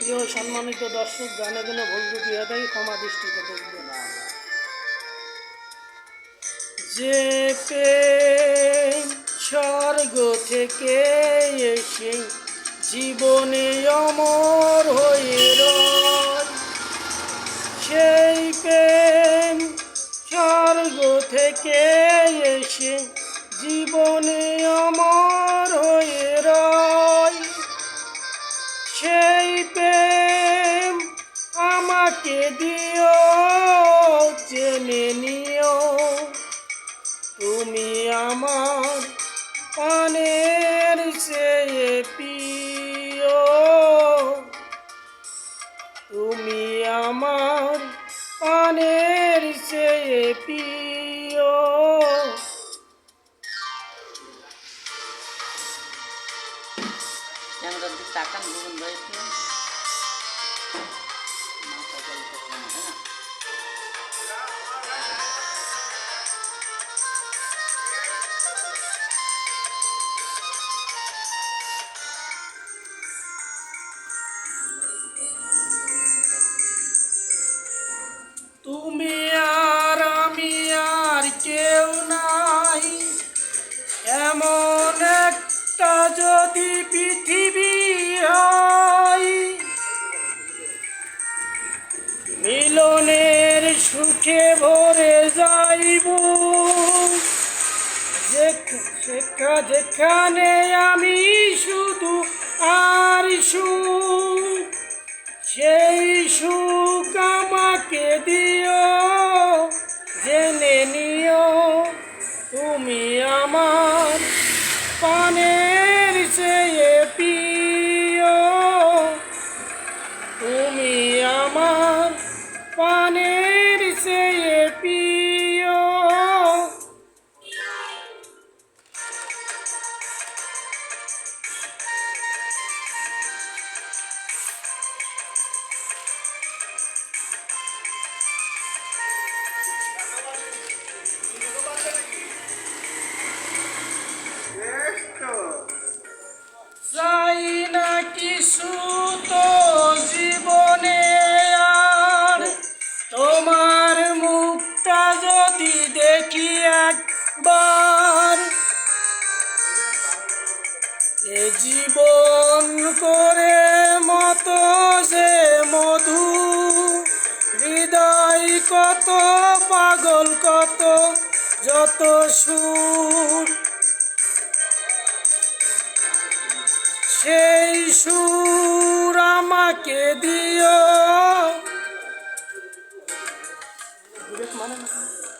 প্রিয় সম্মানিত দর্শক, গানে গানে ভুল ত্রুটি হয়ে থাকে, ক্ষমা দৃষ্টিতে দেখবেন। যে প্রেম স্বর্গ থেকে এসে জীবনে অমর হয়ে রয়, সেই প্রেম স্বর্গ থেকে এসে জীবনে অমর হয়ে রয়, সেই প্রেম আমাকে দিও, জেনে নিও তুমি আমার প্রাণের চেয়ে প্রিয়, তুমি আমার প্রাণের চেয়ে প্রিয়। ক্যামেরার দিকে তাকান বুবন ভাই একটু। তুমি আর আমি আর কেউ নাই, এমন একটা যদি পৃথিবী হয়, মিলনের সুখে ভরে যাইব, যেখানে আমি শুধু আর সুখ, সেই সুখ আমাকে দিও, জেনে নিও তুমি আমার প্রাণের চেয়ে প্রিয়, তুমি আমার প্রাণের চেয়ে প্রিয়। চাই না কিছু তো জীবনে আর, তোমার মুখটা যদি দেখি একবার, এ জীবন করে মতো যে মধু, হৃদয় কত পাগল, কত যত সুর, সেই সুর আমাকে দিও।